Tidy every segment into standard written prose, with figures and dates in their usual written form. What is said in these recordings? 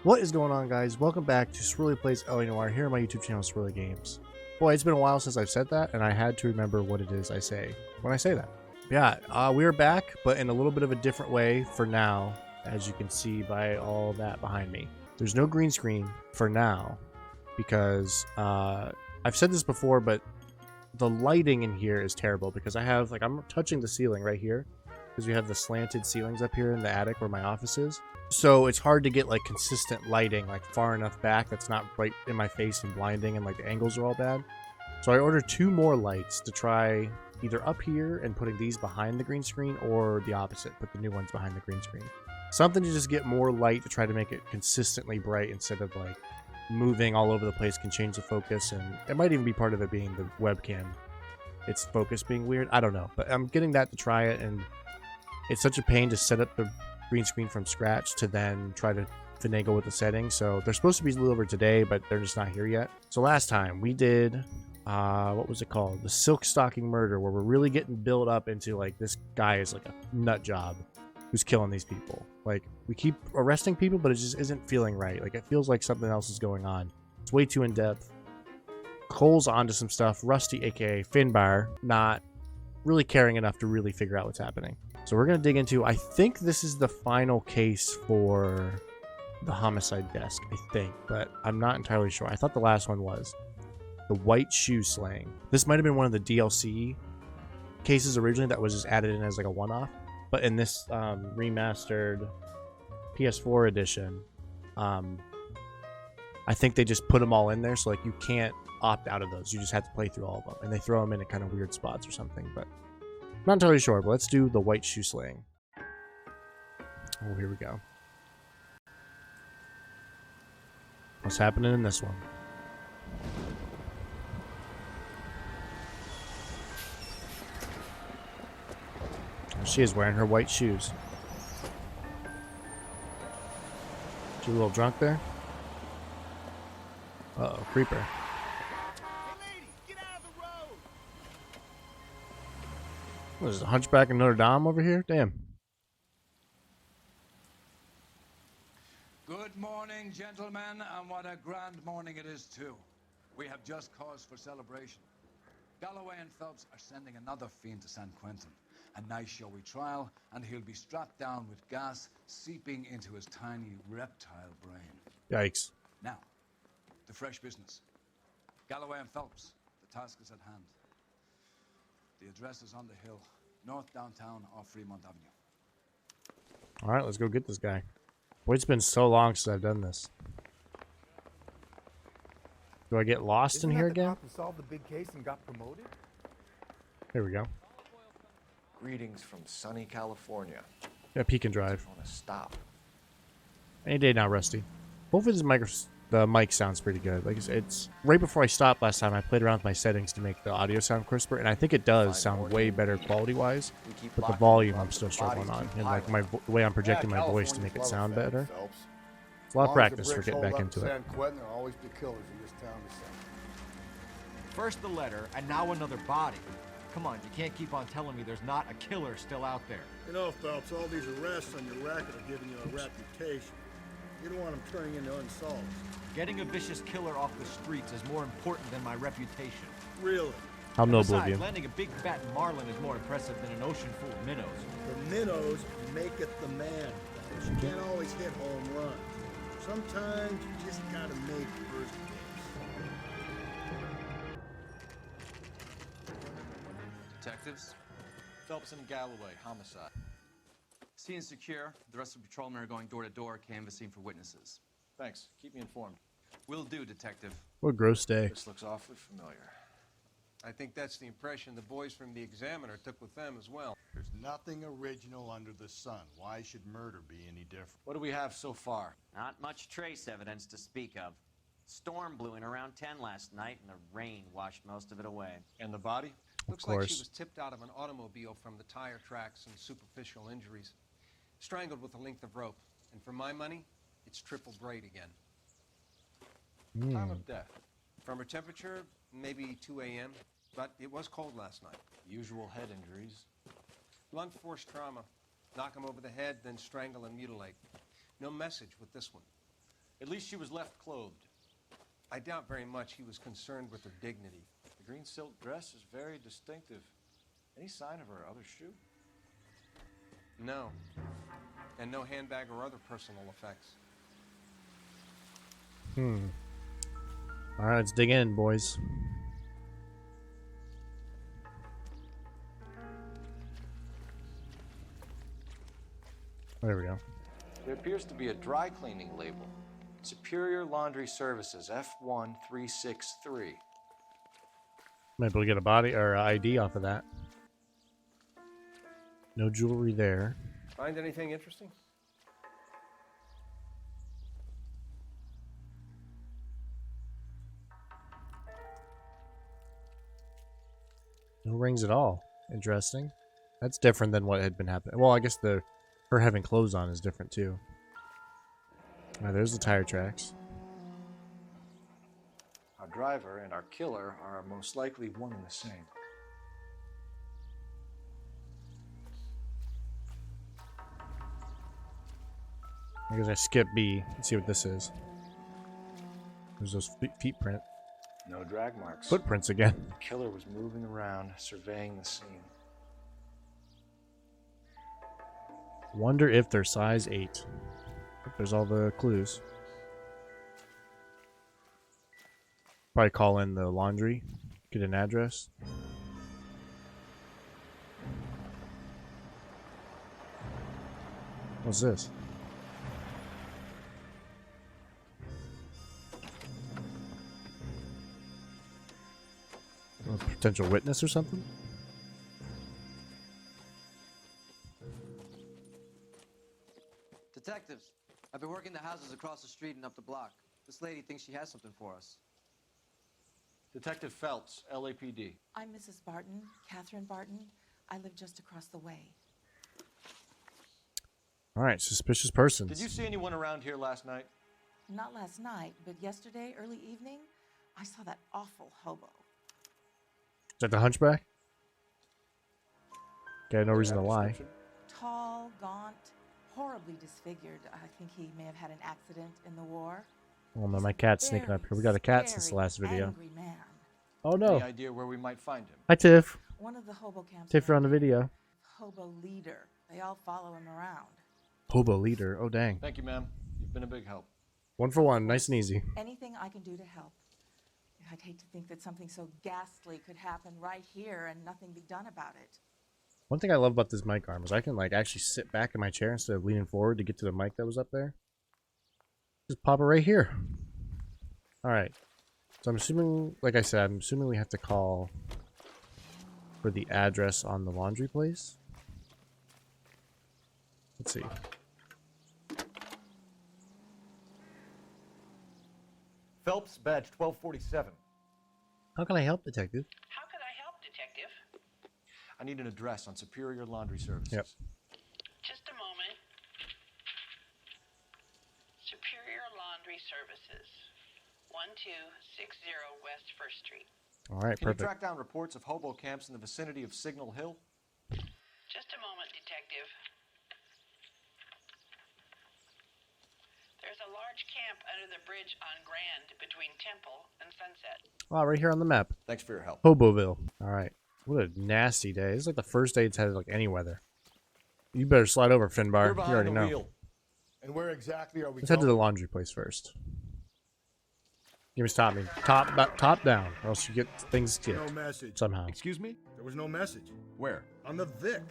What is going on, guys? Welcome back to Swirly Plays Noire here on my YouTube channel, Swirly Games. Boy, it's been a while since I've said that, and I had to remember what it is I say when I say that. Yeah, we're back, but in a little bit of a different way for now, as you can see by all that behind me. There's no green screen for now, because I've said this before, but the lighting in here is terrible, because I'm touching the ceiling right here, because we have the slanted ceilings up here in the attic where my office is. So it's hard to get like consistent lighting like far enough back that's not right in my face and blinding, and like the angles are all bad. So I ordered 2 more lights to try either up here and putting these behind the green screen, or the opposite, put the new ones behind the green screen. Something to just get more light to try to make it consistently bright instead of like moving all over the place can change the focus, and it might even be part of it being the webcam. Its focus being weird. I don't know, but I'm getting that to try it, and it's such a pain to set up the green screen from scratch to then try to finagle with the settings. So they're supposed to be delivered today, but they're just not here yet. So last time we did what was it called, the silk stocking murder, where we're really getting built up into like this guy is like a nut job who's killing these people. Like, we keep arresting people, but it just isn't feeling right. Like, it feels like something else is going on. It's way too in depth. Cole's onto some stuff. Rusty, aka Finbar, not really caring enough to really figure out what's happening. So we're going to dig into, I think this is the final case for the homicide desk, I think, but I'm not entirely sure. I thought the last one was the white shoe slaying. This might have been one of the DLC cases originally that was just added in as like a one-off, but in this remastered PS4 edition, I think they just put them all in there, so like you can't opt out of those. You just have to play through all of them, and they throw them in at kind of weird spots or something, but I'm not entirely sure. But let's do the white shoe slaying. Oh, here we go. What's happening in this one? She is wearing her white shoes. She a little drunk there? Uh-oh, creeper. Hey lady, get out of the road! What is it, Hunchback in Notre Dame over here? Damn. Good morning, gentlemen, and what a grand morning it is, too. We have just cause for celebration. Galloway and Phelps are sending another fiend to San Quentin. A nice showy trial, and he'll be strapped down with gas seeping into his tiny reptile brain. Yikes. Now, the fresh business. Galloway and Phelps, the task is at hand. The address is on the hill, north downtown off Fremont Avenue. Alright, let's go get this guy. Boy, it's been so long since I've done this. Do I get lost in here again? Isn't that the cop who solved the big case and got promoted? Here we go. Greetings from sunny California. Yeah, peek and drive. I want to stop. Any day now, Rusty. Hopefully the mic sounds pretty good. Like it's right before I stopped last time, I played around with my settings to make the audio sound crisper, and I think it does sound way better quality-wise. But the volume I'm still struggling on, and like the way I'm projecting my voice to make it sound better. It's a lot of practice for getting back into it. San Quentin, there'll always be killers in this town to send. First the letter, and now another body. Come on, you can't keep on telling me there's not a killer still out there. You know, Phelps, all these arrests on your racket are giving you a reputation. You don't want them turning into unsolved. Getting a vicious killer off the streets is more important than my reputation. Really? How noble of Besides, you. landing a big fat marlin is more impressive than an ocean full of minnows. The minnows make it the man, Phelps. You can't always hit home runs. Sometimes you just gotta make first base. Detectives, Phelps and Galloway, homicide. scene is secure. The rest of the patrolmen are going door to door, canvassing for witnesses. Thanks. Keep me informed. Will do, Detective. What a gross day. This looks awfully familiar. I think that's the impression the boys from the Examiner took with them as well. There's nothing original under the sun. Why should murder be any different? What do we have so far? Not much trace evidence to speak of. Storm blew in around 10 last night, and the rain washed most of it away. And the body? Looks like she course. was tipped out of an automobile from the tire tracks and superficial injuries. Strangled with a length of rope. And for my money, it's triple braid again. Time of death. From her temperature, maybe 2 a.m., but it was cold last night. Usual head injuries. Blunt force trauma. Knock him over the head, then strangle and mutilate. No message with this one. At least she was left clothed. I doubt very much he was concerned with her dignity. The green silk dress is very distinctive. Any sign of her other shoe? No. And no handbag or other personal effects. Alright, let's dig in, boys. There we go. There appears to be a dry cleaning label. Superior Laundry Services, F1363. Might be able to get a body or ID off of that. No jewelry there. Find anything interesting? No rings at all. Interesting. That's different than what had been happening. Well, I guess her having clothes on is different too. Alright, there's the tire tracks. Our driver and our killer are most likely one and the same. I guess I skip B. Let's see what this is. There's those feet print. No drag marks. Footprints again. The killer was moving around, surveying the scene. Wonder if they're size 8. There's all the clues. Probably call in the laundry, get an address. What's this? A potential witness or something? Detectives, I've been working the houses across the street and up the block. This lady thinks she has something for us. Detective Phelps, LAPD. I'm Mrs. Barton, Catherine Barton. I live just across the way. Alright, suspicious persons. Did you see anyone around here last night? Not last night, but yesterday, early evening, I saw that awful hobo. Is that the hunchback? Got no reason to lie. Tall, gaunt, horribly disfigured. I think he may have had an accident in the war. Oh man, my cat's sneaking up here. We got a cat since the last video. Angry man. Oh no. Any idea where we might find him? Hi Tiff. One of the hobo camps. Tiff, you're on the video. Hobo leader. They all follow him around. Hobo leader. Oh dang. Thank you, ma'am. You've been a big help. 1 for 1. Nice and easy. Anything I can do to help. I'd hate to think that something so ghastly could happen right here and nothing be done about it. One thing I love about this mic arm is I can like actually sit back in my chair instead of leaning forward to get to the mic that was up there. Just pop it right here. Alright. So I'm assuming, like I said, I'm assuming we have to call for the address on the laundry place. Let's see. Phelps, badge 1247. How can I help, detective? How can I help, detective? I need an address on Superior Laundry Services. Yep. Just a moment. Superior Laundry Services, 1260 West 1st Street. All right, Can perfect. you track down reports of hobo camps in the vicinity of Signal Hill? Just a moment, detective. There's a large camp under the bridge on Grand between Temple and Sunset. Oh, right here on the map. Thanks for your help. Hoboville. All right. What a nasty day. This is like the first day it's had like any weather. You better slide over, Finbar. You already know. Wheel. And where exactly are we Let's head to the laundry place first. Give me stop me. Top down, or else you get things skipped. No message. Somehow. Excuse me? There was no message. Where? On the Vic.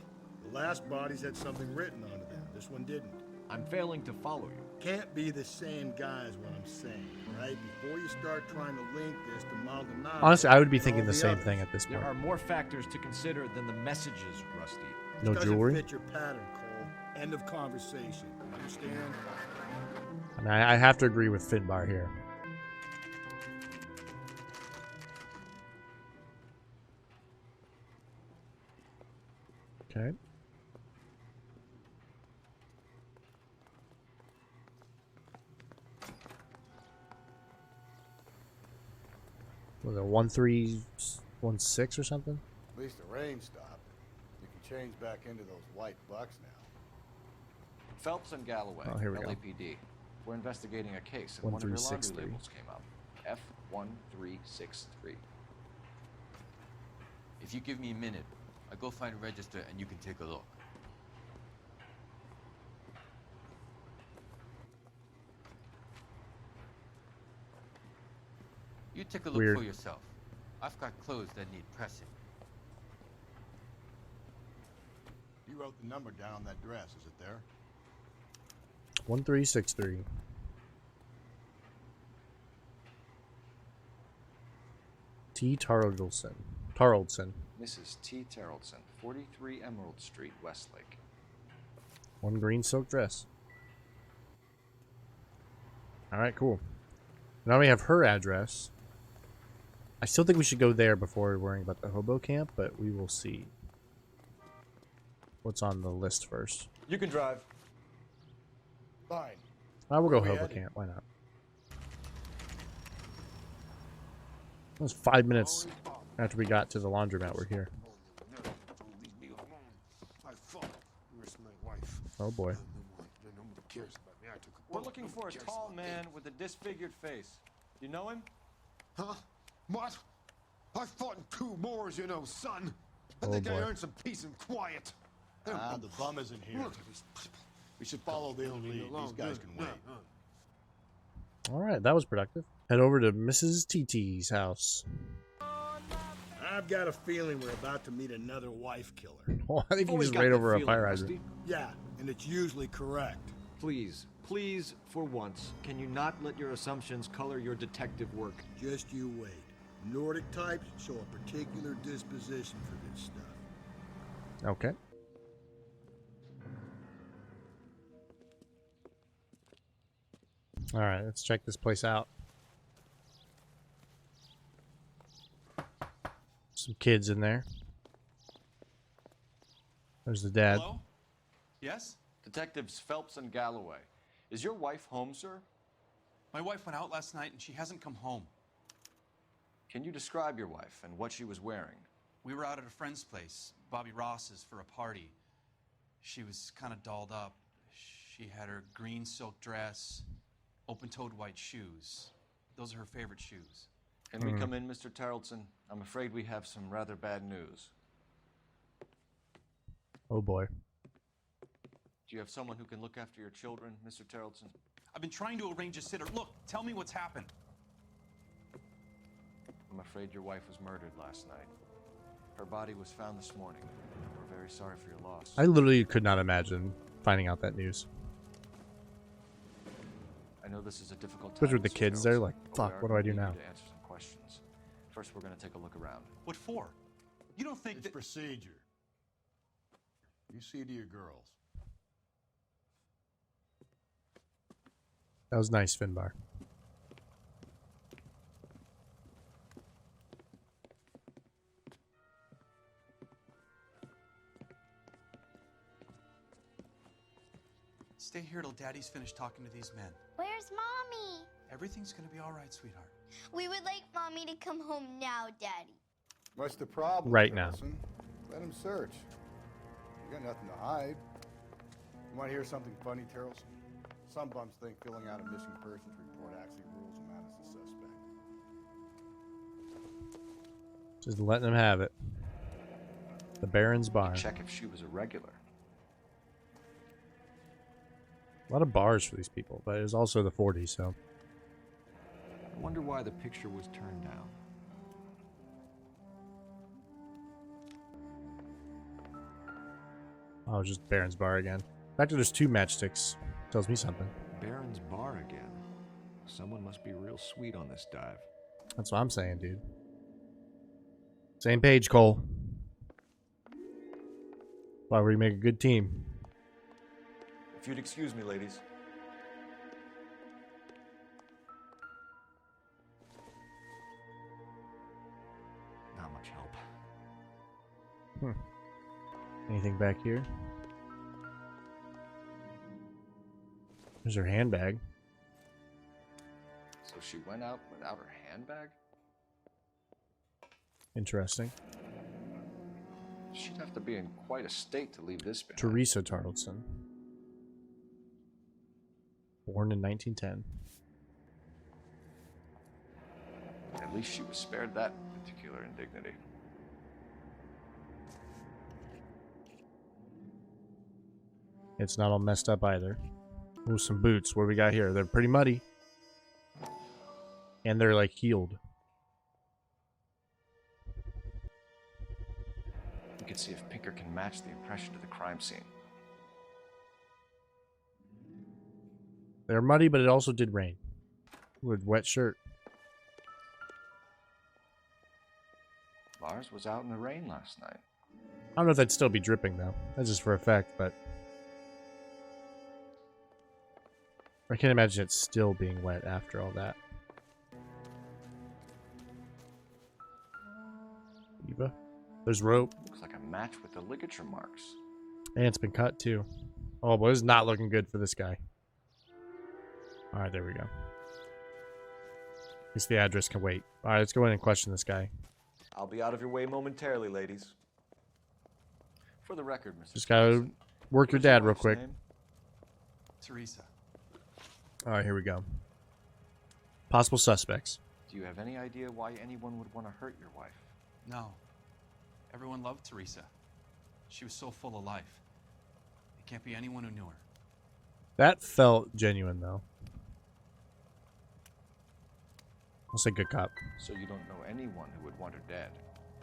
The last bodies had something written onto them. This one didn't. I'm failing to follow you. Can't be the same guy is what I'm saying, right? Before you start trying to link this to Maldonado. Honestly, I would be and thinking all the same others. thing at this point. There are more factors to consider than the messages, Rusty. No This jewelry. doesn't fit your pattern, Cole. End of conversation. Understand? I mean, I have to agree with Finbar here. Okay. Was it 1316 or something? At least the rain stopped. You can change back into those white bucks now. Phelps and Galloway, Oh, here we go. LAPD. We're investigating a case, and one of your laundry 1363. labels came up. F1363. If you give me a minute, I'll go find a register and you can take a look. You take a look Weird. for yourself. I've got clothes that need pressing. You wrote the number down on that dress, is it there? 1363. T. Tarldson. Mrs. T. Terrellson, 43 Emerald Street, Westlake. One green silk dress. Alright, cool. Now we have her address. I still think we should go there before worrying about the hobo camp, but we will see. What's on the list first? You can drive. Fine. I will go Where we hobo headed? camp. Why not? It was 5 minutes after we got to the laundromat. We're here. I thought where's my wife? Oh boy. Nobody cares about me. I took a We're bullet. looking for a Nobody cares tall about me. man with a disfigured face. You know him? Huh? What? I fought in 2 wars, you know, son. I Oh, think I boy. earned some peace and quiet. Ah, the bum isn't here. Look at these people. We should follow the lead. These guys can wait. Alright, that was productive. Head over to Mrs. TT's house. I've got a feeling we're about to meet another wife killer. Oh, I think he Always just got right that over a feeling, fire Rusty. hydrant. Yeah, and it's usually correct. Please, please, for once, can you not let your assumptions color your detective work? Just you wait. Nordic types show a particular disposition for this stuff. Okay. Alright, let's check this place out. Some kids in there. There's the dad. Hello? Yes? Detectives Phelps and Galloway. Is your wife home, sir? My wife went out last night and she hasn't come home. Can you describe your wife and what she was wearing? We were out at a friend's place, Bobby Ross's, for a party. She was kind of dolled up. She had her green silk dress, open-toed white shoes. Those are her favorite shoes. Can we come in, Mr. Tarleton? I'm afraid we have some rather bad news. Oh boy. Do you have someone who can look after your children, Mr. Tarleton? I've been trying to arrange a sitter. Look, tell me what's happened. I'm afraid your wife was murdered last night. Her body was found this morning. We're very sorry for your loss. I literally could not imagine finding out that news. I know this is a difficult time. Especially with the Mr. kids, they're Tarleton, like, but we fuck, are what do I do gonna now? need you to answer some questions. First, we're going to take a look around. What for? You don't think It's that... procedure. You see to your girls. That was nice, Finbar. Stay here till Daddy's finished talking to these men. Where's Mommy? Everything's gonna be all right, sweetheart. We would like Mommy to come home now, Daddy. What's the problem? Right now. Harrison? Let him search. You got nothing to hide. You want to hear something funny, Terrelson? Some bums think filling out a missing persons report actually rules him out as a suspect. Just letting them have it. The Baron's Bar. Check if she was a regular. A lot of bars for these people, but it was also the 40s, so. I wonder why the picture was turned down. Oh, just Baron's Bar again. The fact that there's 2 matchsticks tells me something. Baron's Bar again. Someone must be real sweet on this dive. That's what I'm saying, dude. Same page, Cole. Why we make a good team. If you'd excuse me, ladies. Not much help. Anything back here? There's her handbag. So she went out without her handbag? Interesting. She'd have to be in quite a state to leave this behind. Teresa Tarleton. Born in 1910. At least she was spared that particular indignity. It's not all messed up either. Ooh, some boots. What do we got here? They're pretty muddy. And they're like healed. You can see if Pinker can match the impression to the crime scene. They're muddy, but it also did rain. With wet shirt. Lars was out in the rain last night. I don't know if that'd still be dripping though. That's just for effect, but I can't imagine it still being wet after all that. Eva. There's rope. Looks like a match with the ligature marks. And it's been cut too. Oh boy, this is not looking good for this guy. Alright, there we go. At least the address can wait. Alright, let's go in and question this guy. I'll be out of your way momentarily, ladies. For the record, Mr. Just gotta work your dad real quick. Teresa. Alright, here we go. Possible suspects. Do you have any idea why anyone would want to hurt your wife? No. Everyone loved Teresa. She was so full of life. It can't be anyone who knew her. That felt genuine, though. I'll say good cop. So you don't know anyone who would want her dead?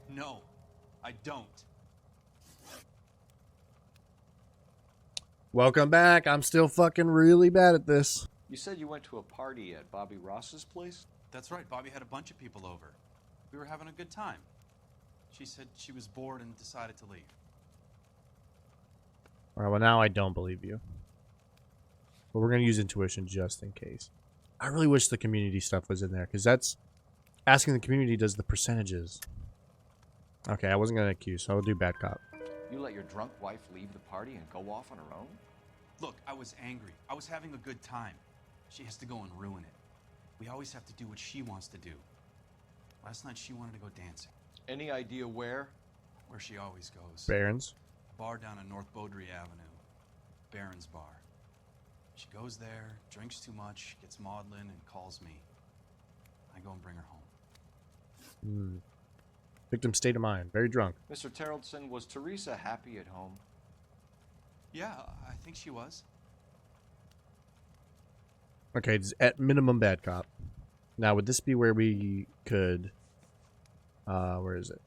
No, I don't. Welcome back. I'm still fucking really bad at this. You said you went to a party at Bobby Ross's place? That's right. Bobby had a bunch of people over. We were having a good time. She said she was bored and decided to leave. Alright, well now I don't believe you. But we're going to use intuition just in case. I really wish the community stuff was in there, because that's... Asking the community does the percentages. Okay, I wasn't going to accuse, so I'll do bad cop. You let your drunk wife leave the party and go off on her own? Look, I was angry. I was having a good time. She has to go and ruin it. We always have to do what she wants to do. Last night she wanted to go dancing. Any idea where? Where she always goes. Barron's. Bar down on North Beaudry Avenue. Barron's Bar. She goes there, drinks too much, gets maudlin, and calls me. I go and bring her home. Victim's state of mind. Very drunk. Mr. Terrellson, was Teresa happy at home? Yeah, I think she was. Okay, it's at minimum bad cop. Now, would this be where we could... where is it?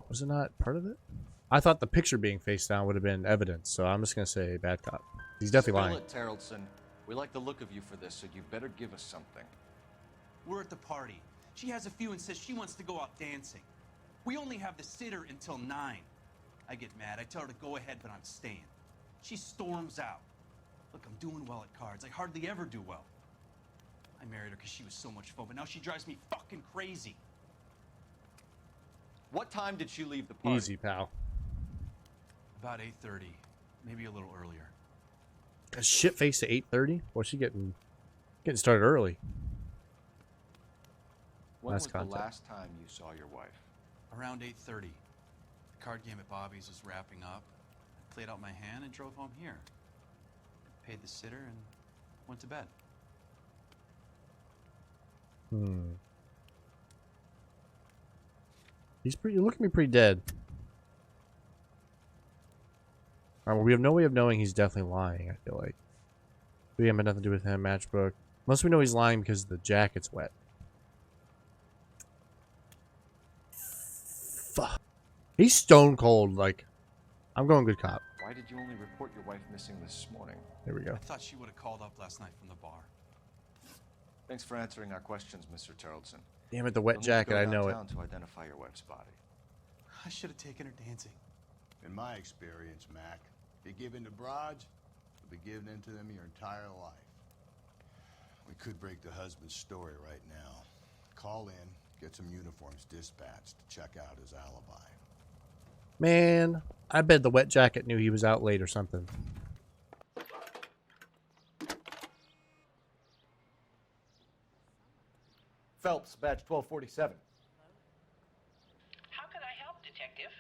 Was it not part of it? I thought the picture being face down would have been evidence, so I'm just going to say bad cop. He's definitely lying. Spill it, Terrellson. We like the look of you for this, so you better give us something. We're at the party. She has a few and says she wants to go out dancing. We only have the sitter until 9. I get mad. I tell her to go ahead, but I'm staying. She storms out. Look, I'm doing well at cards. I hardly ever do well. I married her because she was so much fun, but now she drives me fucking crazy. What time did she leave the party? Easy, pal. About 8:30, maybe a little earlier. A shit face at 8:30? Well, she getting started early. When was the contact. last time you saw your wife? Around 8:30. The card game at Bobby's was wrapping up. I played out my hand and drove home here. Paid the sitter and went to bed. You're looking at me pretty dead. Alright, well, we have no way of knowing he's definitely lying, I feel like. We haven't nothing to do with him, matchbook. Unless we know he's lying because the jacket's wet. Fuck. He's stone cold, like, I'm going good cop. Why did you only report your wife missing this morning? There we go. I thought she would have called up last night from the bar. Thanks for answering our questions, Mr. Terrellson. Damn it, the wet You'll need jacket, to go I know it. downtown to identify your wife's body. I should have taken her dancing. In my experience, Mac, if you give in to broads, you'll be giving in to them your entire life. We could break the husband's story right now. Call in, get some uniforms dispatched to check out his alibi. Man, I bet the wet jacket knew he was out late or something. Phelps, badge 1247. How can I help, Detective?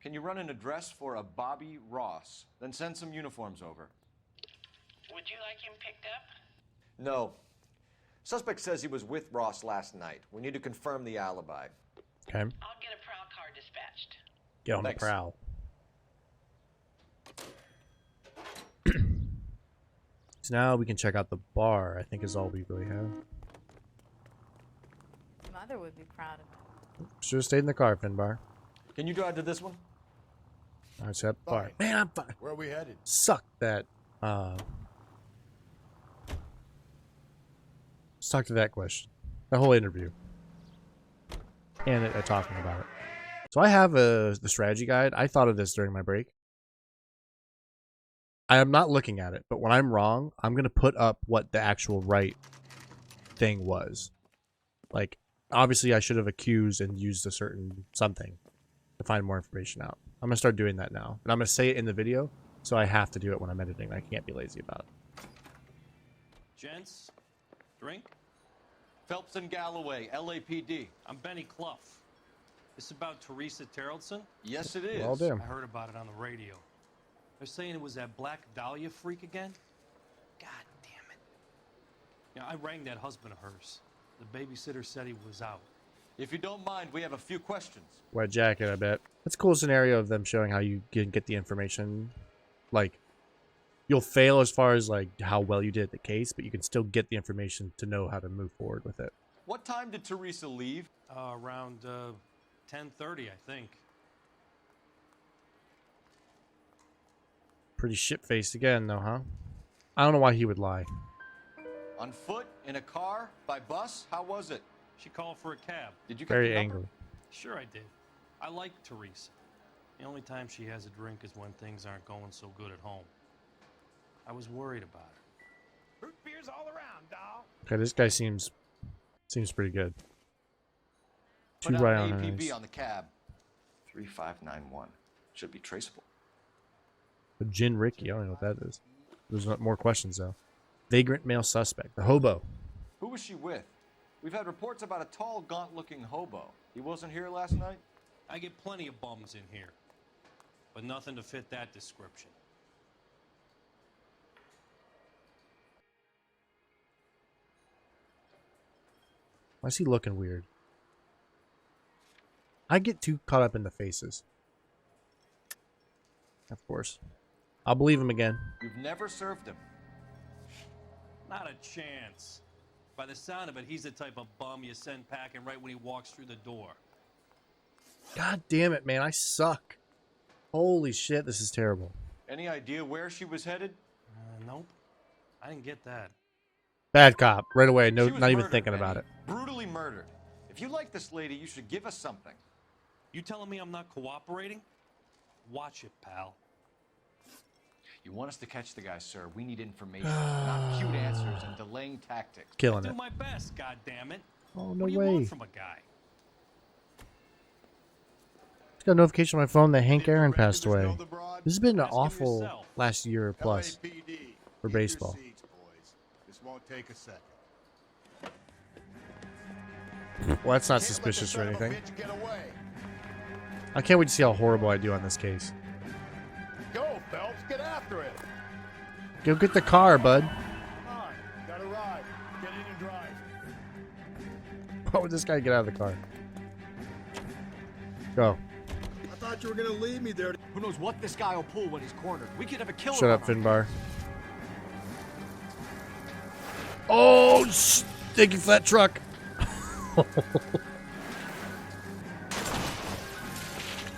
Can you run an address for a Bobby Ross? Then send some uniforms over. Would you like him picked up? No. Suspect says he was with Ross last night. We need to confirm the alibi. Okay. I'll get a prowl car dispatched. Get on Thanks. the prowl. So now we can check out the bar, I think is all we really have. Mother would be proud of it. Should have stayed in the car, Finbar. Can you drive to this one? I said bar. Man, I'm fine. Where are we headed? Suck that. Stuck to that question. The whole interview. And talking about it. So I have the strategy guide. I thought of this during my break. I am not looking at it, but when I'm wrong, I'm going to put up what the actual right thing was. Like, obviously I should have accused and used a certain something to find more information out. I'm going to start doing that now. And I'm going to say it in the video, so I have to do it when I'm editing. I can't be lazy about it. Gents, drink? Phelps and Galloway, LAPD. I'm Benny Clough. This about Teresa Terrellson? Yes, it is. Well, damn. I heard about it on the radio. They're saying it was that Black Dahlia freak again? God damn it. You know, I rang that husband of hers. The babysitter said he was out. If you don't mind, we have a few questions. Wet jacket, I bet. That's a cool scenario of them showing how you can get the information. Like, you'll fail as far as like how well you did the case, but you can still get the information to know how to move forward with it. What time did Teresa leave? Around 10:30, I think. Pretty shit-faced again, though, huh? I don't know why he would lie. On foot? In a car? By bus? How was it? She called for a cab. Did you get Very the number? angry. Sure I did. I like Teresa. The only time she has a drink is when things aren't going so good at home. I was worried about her. Root beers all around, doll. Okay, this guy seems pretty good. Put Two out right an on APB ice. on the cab. 3591. Should be traceable. The Gin Ricky, I don't know what that is. There's not more questions though. Vagrant male suspect, the hobo. Who was she with? We've had reports about a tall, gaunt-looking hobo. He wasn't here last night? I get plenty of bums in here, but nothing to fit that description. Why is he looking weird? I get too caught up in the faces. Of course. I'll believe him again. You've never served him. Not a chance. By the sound of it, he's the type of bum you send packing right when he walks through the door. God damn it, man. I suck. Holy shit, this is terrible. Any idea where she was headed? Nope. I didn't get that. Bad cop. Right away. No, She was not even murdered, thinking Benny. about it. Brutally murdered. If you like this lady, you should give us something. You telling me I'm not cooperating? Watch it, pal. You want us to catch the guy, sir. We need information, not cute answers and delaying tactics. Killing Do it. my best, goddammit. Oh, no What do you way. want from a guy? Just got a notification on my phone that Hank Aaron passed away. This has been an awful last year plus for baseball. This won't take a second. Well, that's not suspicious or anything. I can't wait to see how horrible I do on this case. Go, Phelps, get after it. Go get the car, bud. Come on, got a ride. Get in and drive. Why would this guy get out of the car? Go. I thought you were gonna leave me there. Who knows what this guy will pull when he's cornered? We could have a killer. Shut up, on our Finbar. Oh, thank you for that truck.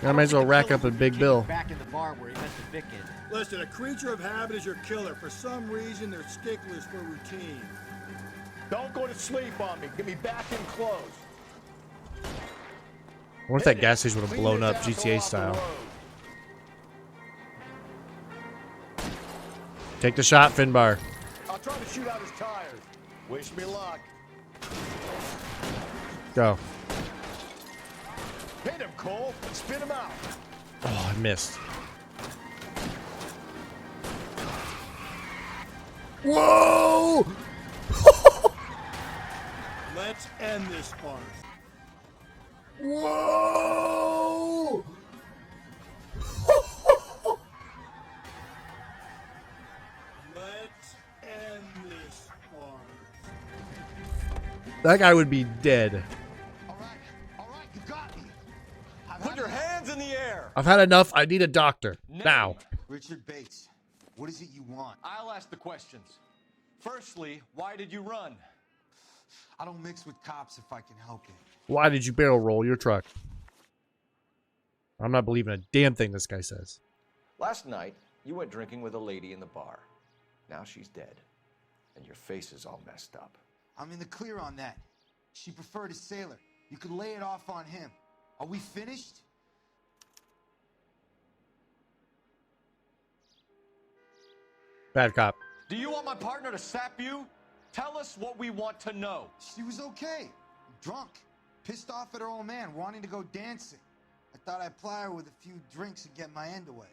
I might as well rack up a big bill. Back in the bar where he met the Vic in. Listen, a creature of habit is your killer. For some reason, they're sticklers for routine. Don't go to sleep on me. Get me back in close. I wonder if that gas station would have blown up GTA style. Take the shot, Finbar. I'll try to shoot out his tires. Wish me luck. Go. Hit him, Cole. Spin him out. Oh, I missed. Whoa! Let's end this farce. Whoa! Let's That guy would be dead. All right, you got me. Put your hands in the air. I've had enough. I need a doctor. Now. Richard Bates, what is it you want? I'll ask the questions. Firstly, why did you run? I don't mix with cops if I can help it. Why did you barrel roll your truck? I'm not believing a damn thing this guy says. Last night, you went drinking with a lady in the bar. Now she's dead. And your face is all messed up. I'm in the clear on that. She preferred a sailor. You could lay it off on him. Are we finished? Bad cop. Do you want my partner to sap you? Tell us what we want to know. She was okay. Drunk. Pissed off at her old man, wanting to go dancing. I thought I'd ply her with a few drinks and get my end away.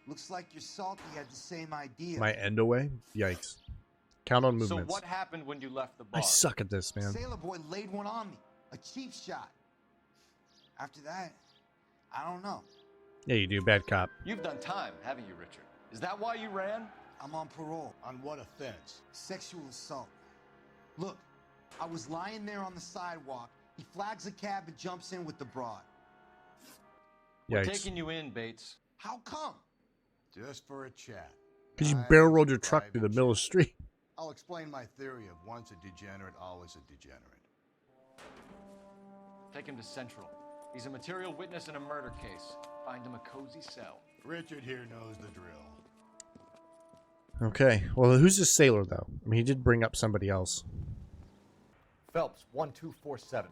Looks like your salty had the same idea. My end away? Yikes. Count on So movements. what happened when you left the bar? I suck at this, man. Sailor boy laid one on me. A cheap shot. After that, I don't know. Yeah, you do. Bad cop. You've done time, haven't you, Richard? Is that why you ran? I'm on parole. On what offense? Sexual assault. Look, I was lying there on the sidewalk. He flags a cab and jumps in with the broad. We're Yikes. taking you in, Bates. How come? Just for a chat. Because you barrel rolled your truck through the middle of the street. I'll explain my theory of once a degenerate, always a degenerate. Take him to Central. He's a material witness in a murder case. Find him a cozy cell. Richard here knows the drill. Okay. Well, who's this sailor, though? I mean, he did bring up somebody else. Phelps, 1247.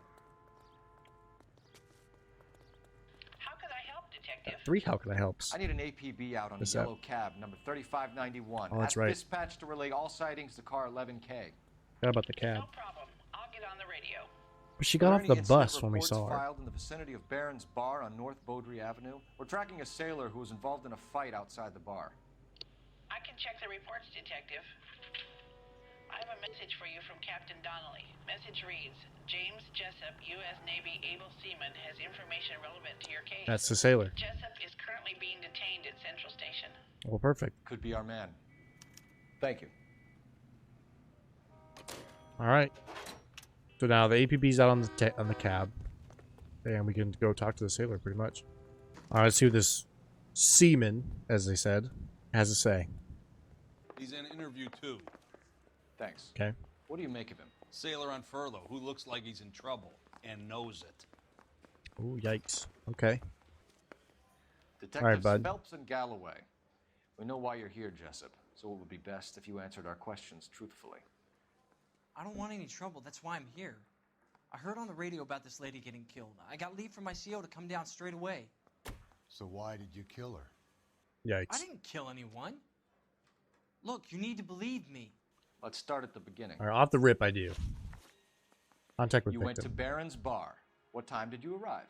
How could I help, Detective? 3, how can I help? I need an APB out on a What's that? yellow cab, number 3591. Oh, that's Ask right. dispatch to relay all sightings to car 11K. Forgot about the cab. No problem. I'll get on the radio. But she got off Are the any incident bus when we reports saw her. filed in the vicinity of Barron's Bar on North Beaudry Avenue? We're tracking a sailor who was involved in a fight outside the bar. I can check the reports, Detective. I have a message for you from Captain Donnelly. Message reads, James Jessup, U.S. Navy able seaman, has information relevant to your case. That's the sailor. Jessup is currently being detained at Central Station. Well, perfect. Could be our man. Thank you. All right. So now the APB's out on the cab, and we can go talk to the sailor pretty much. All right, let's see what this seaman, as they said, has to say. He's in interview 2. Thanks. Okay. What do you make of him? Sailor on furlough who looks like he's in trouble and knows it. Oh, yikes. Okay. Detectives All right, bud. Phelps and Galloway. We know why you're here, Jessup, so it would be best if you answered our questions truthfully. I don't want any trouble. That's why I'm here. I heard on the radio about this lady getting killed. I got leave from my CO to come down straight away. So why did you kill her? Yikes. I didn't kill anyone. Look, you need to believe me. Let's start at the beginning. All right, off the rip, I do. Contact with You victim. went to Barron's Bar. What time did you arrive?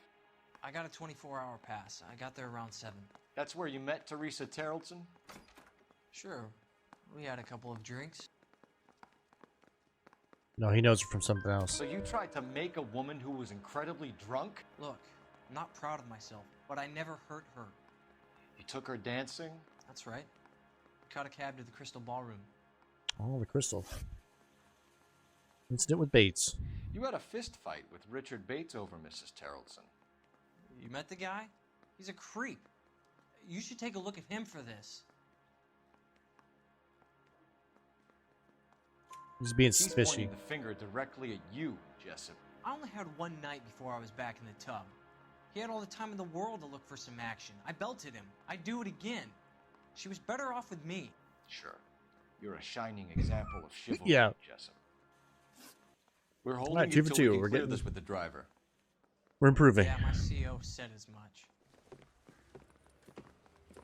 I got a 24-hour pass. I got there around 7. That's where you met Teresa Terrellson? Sure. We had a couple of drinks. No, he knows her from something else. So you tried to make a woman who was incredibly drunk? Look, I'm not proud of myself, but I never hurt her. You took her dancing? That's right. Caught a cab to the Crystal Ballroom. Oh, the crystal. Incident with Bates. You had a fist fight with Richard Bates over Mrs. Terrellson. You met the guy? He's a creep. You should take a look at him for this. He's being He's fishy. pointing the finger directly at you, Jessup. I only had one night before I was back in the tub. He had all the time in the world to look for some action. I belted him. I'd do it again. She was better off with me. Sure. You're a shining example of chivalry, Yeah. Jessup. We're holding Alright, you 2 for till we 2. can We're clear getting this with the driver. We're improving. Yeah, my CO said as much.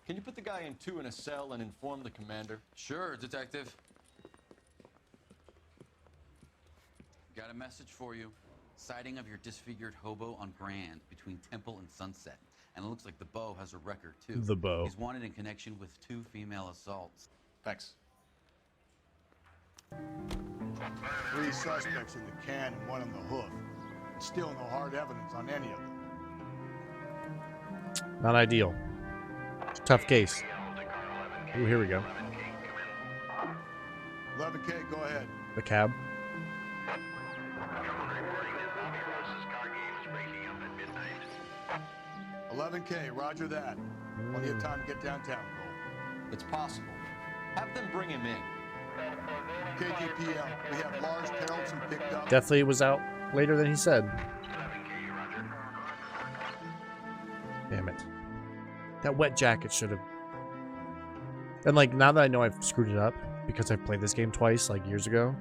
Can you put the guy in 2 in a cell and inform the commander? Sure, Detective. Got a message for you. Sighting of your disfigured hobo on Grand between Temple and Sunset. And it looks like the Beau has a record, too. The Beau. He's wanted in connection with 2 female assaults. Thanks. 3 suspects in the can and 1 on the hoof. And still no hard evidence on any of them. Not ideal. It's a tough case. Ooh, here we go. 11K, go ahead. The cab. 11K, roger that. Plenty of time to get downtown, Cole. It's possible. Have them bring him in. KGPL, we have Lars Haraldson picked up. Definitely was out later than he said. Damn it. That wet jacket should have... And like, now that I know I've screwed it up, because I played this game twice, like years ago,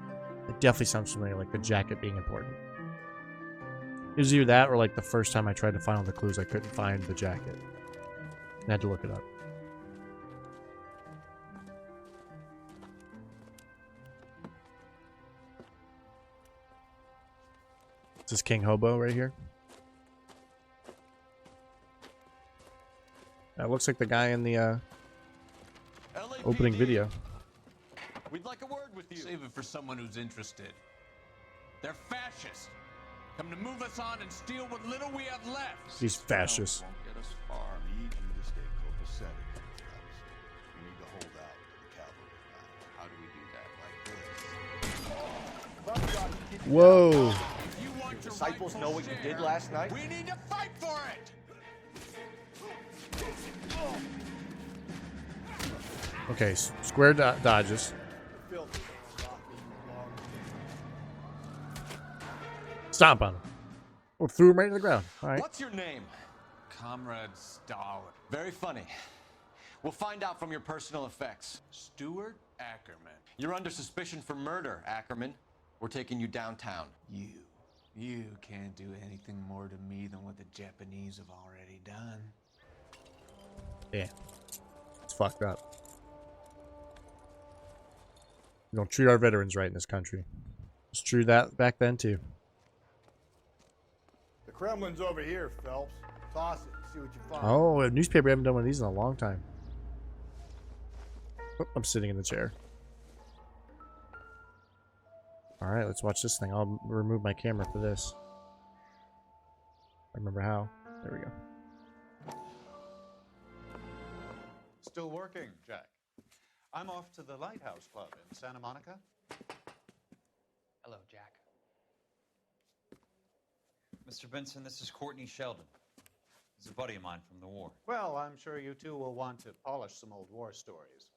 it definitely sounds familiar, like the jacket being important. It was either that or like the first time I tried to find all the clues, I couldn't find the jacket. I had to look it up. Is this King Hobo right here? That looks like the guy in the opening video. We'd like a word with you. Save it for someone who's interested. They're fascists. Come to move us on and steal what little we have left. These fascists. Won't get us far. I need you to stay copacetic. We need to hold out to the cavalry line. How do we do that? Like this. Whoa. Your disciples know what you did last night? We need to fight for it! Okay, square dodges. Stomp on him. Or threw him right to the ground. All right. What's your name? Comrade Stalin. Very funny. We'll find out from your personal effects. Stuart Ackerman. You're under suspicion for murder, Ackerman. We're taking you downtown. You can't do anything more to me than what the Japanese have already done. Yeah. It's fucked up. We don't treat our veterans right in this country. It's true that back then too. The Kremlin's over here, Phelps. Toss it and see what you find. Oh, a newspaper. I haven't done one of these in a long time. Oh, I'm sitting in the chair. Alright, let's watch this thing. I'll remove my camera for this. I remember how. There we go. Still working, Jack. I'm off to the Lighthouse Club in Santa Monica. Hello, Jack. Mr. Benson, this is Courtney Sheldon. He's a buddy of mine from the war. Well, I'm sure you two will want to polish some old war stories.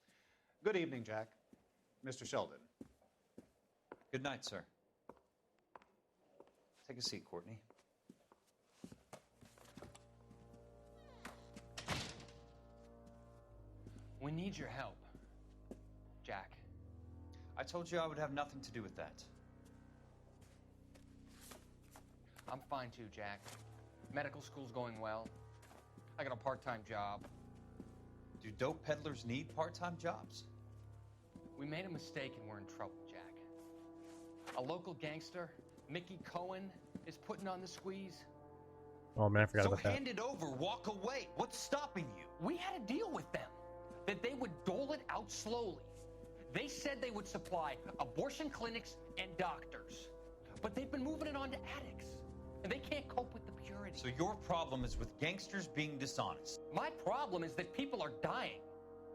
Good evening, Jack. Mr. Sheldon. Good night, sir. Take a seat, Courtney. We need your help, Jack. I told you I would have nothing to do with that. I'm fine too, Jack. Medical school's going well. I got a part-time job. Do dope peddlers need part-time jobs? We made a mistake and we're in trouble, Jack. A local gangster, Mickey Cohen, is putting on the squeeze. Oh man, I forgot about that. So hand it over, walk away. What's stopping you? We had a deal with them, that they would dole it out slowly. They said they would supply abortion clinics and doctors, but they've been moving it on to addicts, and they can't cope with the purity. So your problem is with gangsters being dishonest. My problem is that people are dying,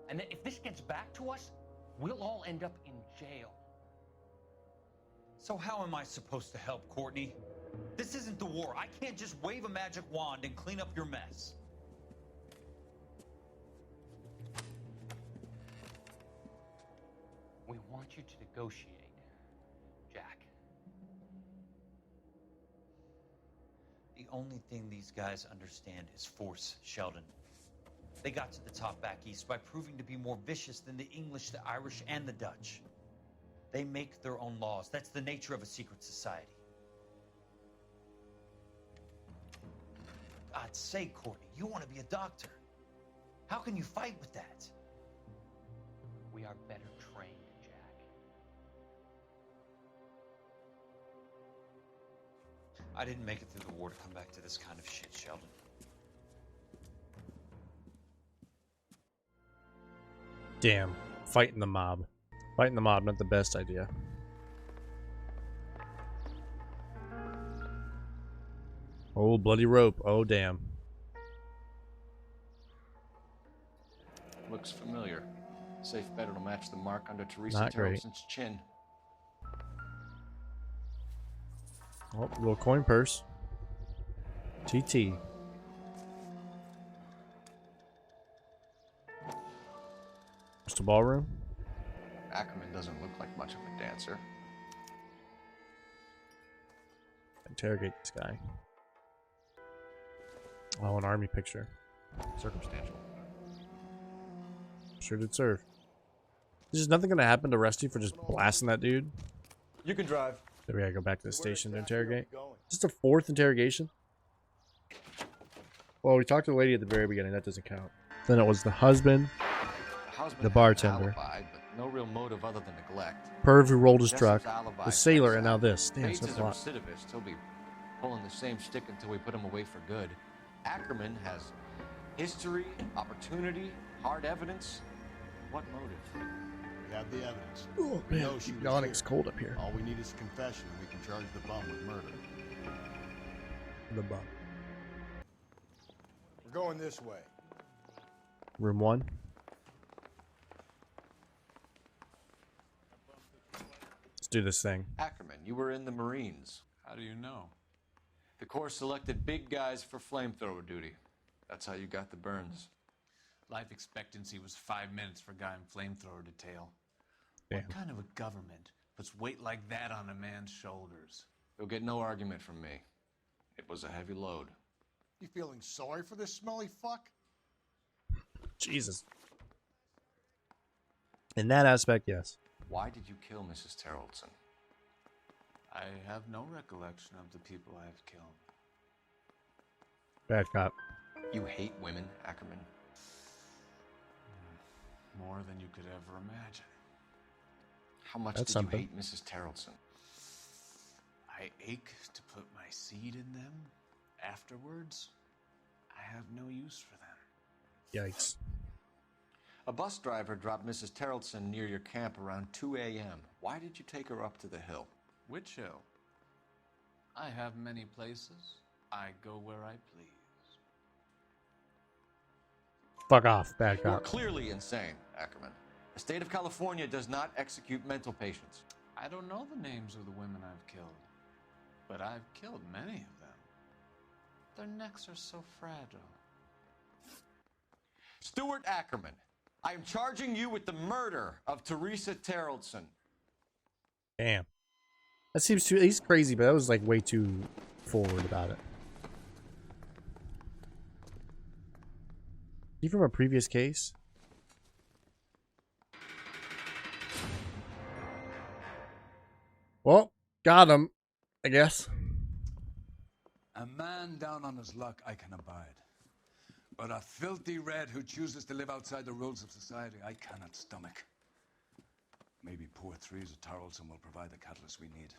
and that if this gets back to us, we'll all end up in jail. So how am I supposed to help, Courtney? This isn't the war. I can't just wave a magic wand and clean up your mess. We want you to negotiate, Jack. The only thing these guys understand is force, Sheldon. They got to the top back east by proving to be more vicious than the English, the Irish, and the Dutch. They make their own laws. That's the nature of a secret society. God's sake, Courtney, you want to be a doctor. How can you fight with that? We are better trained, Jack. I didn't make it through the war to come back to this kind of shit, Sheldon. Damn. Fighting the mob. Fighting the mob, not the best idea. Old bloody rope. Oh, damn. Looks familiar. Safe bet it'll match the mark under Teresa Not great. Terrelson's chin. Oh, little coin purse. TT. Just a ballroom. Ackerman doesn't look like much of a dancer. Interrogate this guy. Oh, an army picture. Circumstantial. Sure did serve. There's nothing gonna happen to Rusty for just blasting that dude. You can drive. Then we gotta go back to the station to interrogate. Just a fourth interrogation? Well, we talked to the lady at the very beginning. That doesn't count. Then it was the husband, the bartender, Alibi, but no real motive other than neglect. perv who rolled his Jessup's truck, alibi the sailor, checks and now out. this. Damn, Bates that's is a a lot. recidivist. He'll be pulling the same stick until we put him away for good. Ackerman has history, opportunity, hard evidence. What motive? We have the evidence. Oh, We man, know she was yawning, here. it's cold up here. All we need is a confession, and we can charge the bum with murder. The bum. We're going this way. Room 1. Let's do this thing. Ackerman, you were in the Marines. How do you know? The Corps selected big guys for flamethrower duty. That's how you got the burns. Life expectancy was 5 minutes for a guy in flamethrower detail. Damn. What kind of a government puts weight like that on a man's shoulders? You'll get no argument from me. It was a heavy load. You feeling sorry for this smelly fuck? Jesus. In that aspect, yes. Why did you kill Mrs. Terrellson? I have no recollection of the people I have killed. Bad cop. You hate women, Ackerman? More than you could ever imagine. How much That's did something. you hate Mrs. Terrellson? I ache to put my seed in them. Afterwards, I have no use for them. Yikes. A bus driver dropped Mrs. Terrellson near your camp around 2 a.m. Why did you take her up to the hill? Which hill? I have many places. I go where I please. Fuck off, bad You're cop. clearly insane, Ackerman. The state of California does not execute mental patients. I don't know the names of the women I've killed, but I've killed many of them. Their necks are so fragile. Stuart Ackerman, I am charging you with the murder of Teresa Terrellson. Damn. That seems too... He's crazy, but that was like way too forward about it. He from a previous case? Well, got him, I guess. A man down on his luck I can abide. But a filthy red who chooses to live outside the rules of society I cannot stomach. Maybe poor Teresa Terrellson will provide the catalyst we need.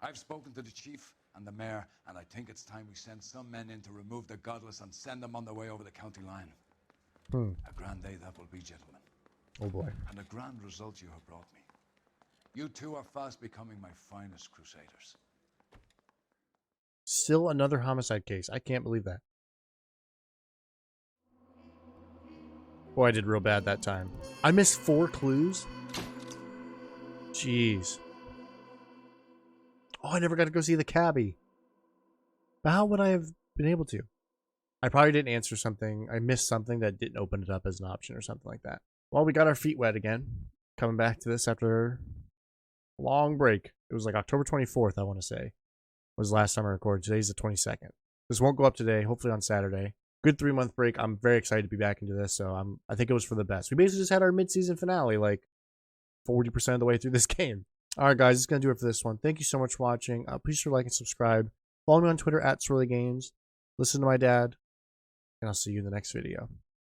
I've spoken to the chief and the mayor, and I think it's time we send some men in to remove the godless and send them on their way over the county line. A grand day that will be, gentlemen. Oh boy. And a grand result you have brought me. You two are fast becoming my finest crusaders. Still another homicide case. I can't believe that. Boy, I did real bad that time. I missed 4 clues? Jeez. Oh, I never got to go see the cabbie. But how would I have been able to? I probably didn't answer something. I missed something that didn't open it up as an option or something like that. Well, we got our feet wet again. Coming back to this after a long break. It was like October 24th, I want to say. Was the last time I recorded. Today's the 22nd. This won't go up today, hopefully on Saturday. Good 3-month break. I'm very excited to be back into this, so I think it was for the best. We basically just had our mid-season finale, like 40% of the way through this game. Alright guys, it's going to do it for this one. Thank you so much for watching. Please sure to like and subscribe. Follow me on Twitter @SwirlyGames. Listen to my dad. And I'll see you in the next video.